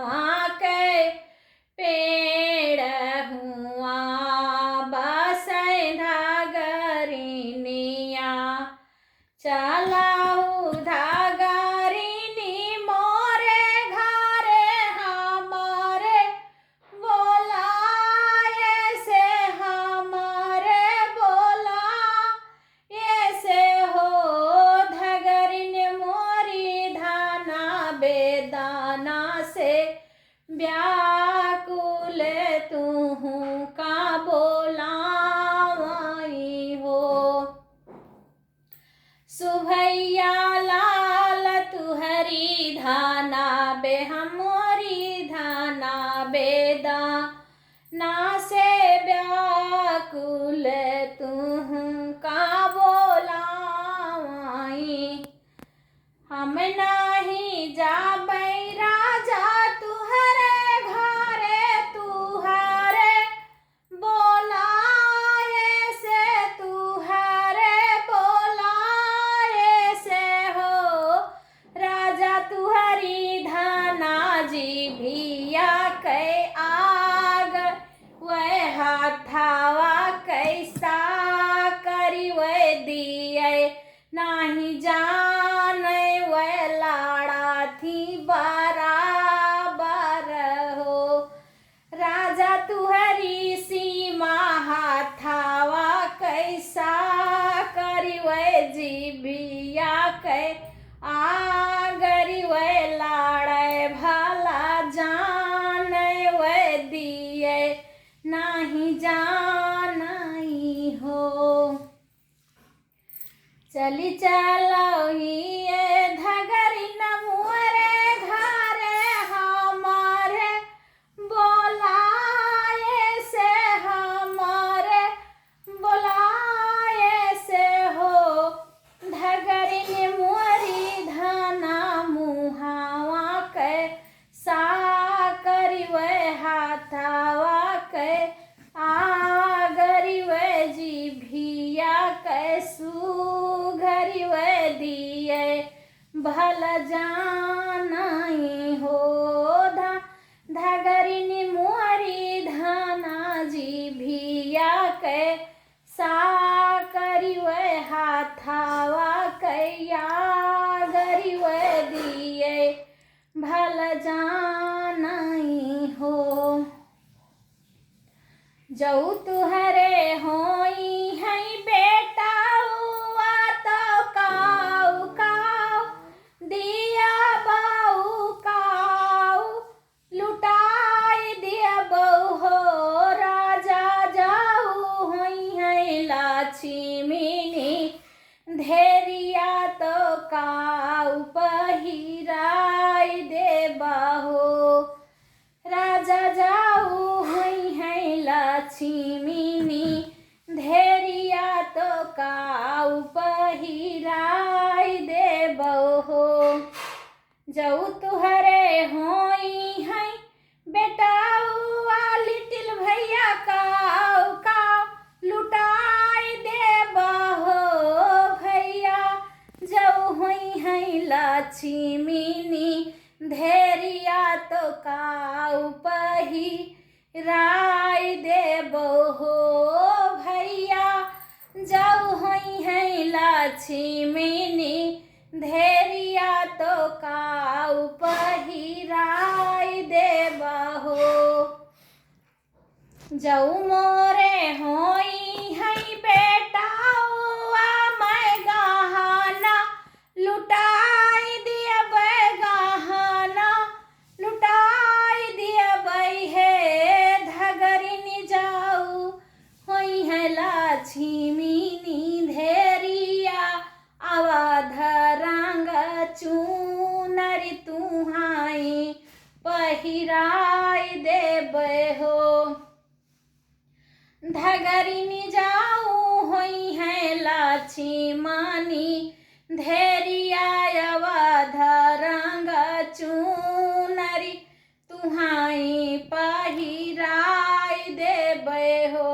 के पेड़ हुआ बसै धागरिनिया चलाऊ धागरिनी मोरे घरे हमारे बोलाए से हमारे बोलाए से हो धगरिन मोरी धाना बेदाना से व्याकुल तूहू का बोलावई हो सुभैया लाल तुहरी धाना बे हमोरी धाना बेदा ना से व्याकुल तूहू का बोलावई हम नहीं जाबै राजा तुहरे घरे तुहरे बोलाए से तुहरे बोलाए से हो राजा तुहरी धाना जी भिया कै आग वह हाथावा कैसा करी वह दिए नाही जान वह लाड़ा थी बराबर हो राजा तुहरी सीमा हाथावा कैसा करी वह जीबिया कै आगरी वह लाड़े भला जान वह दिए नहीं जानई हो चली चलही धगरी नमुरे घरे हमारे बोलाए से हमारे बोलाए से हो धगरी मोरी धाना मुहावा के साकरी वह हाथावा के आगरी वह जीभिया कैसू घरी वह दिए भल जानई हो धगरिनी मोरी धाना जी भिया के साकरी वह हाथावा कैया गरी वह दिए भल जानई हो जऊ तुहरे होई है बेटा हुआ तो काऊ काऊ दिया बाऊ काऊ लुटाई दिया बऊ हो राजा जाऊ होई है लक्ष्मीनी धेरिया तो काऊ पहिराई दे बहो राजा जाऊ हुई है लक्ष्मीनी धेरिया तो काऊ पहिराई देबहो जऊ तुहरे होई है बेटाउआ लिटिल भैया काऊ काऊ लुटाई देबहो भैया जऊ हुई है लक्ष्मीनी धेरिया तो काऊ पहिराई देबहो भैया जऊ हुई है लक्ष्मीनी धेरिया तो काऊ पहिराई देबहो जऊ मोरे होई है बेटाउआ मैं गहना लुटाई दिया गहना लुटाई दिया है धगरिनी जाऊ होई है लक्ष्मीनी धेरिया अवध रंग चूनरी तुहाई पहिराई देबे हो धगरिनी जाऊ होई है लक्ष्मणी धेरिया अवध रंग चूनरी तुहाई पहिराई देबे हो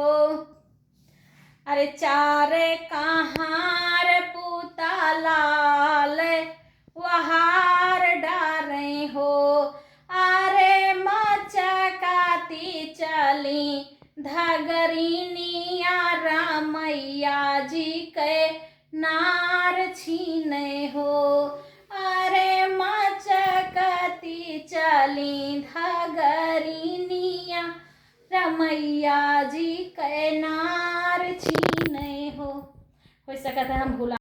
अरे चारे कहार पूता लाल वहार डारे हो अरे चली धगरिनिया रामैया जी के नार छीने हो। अरे मचकती चली धगरिनिया रमैया जी के नार छीने हो। हो सकता है हम भूला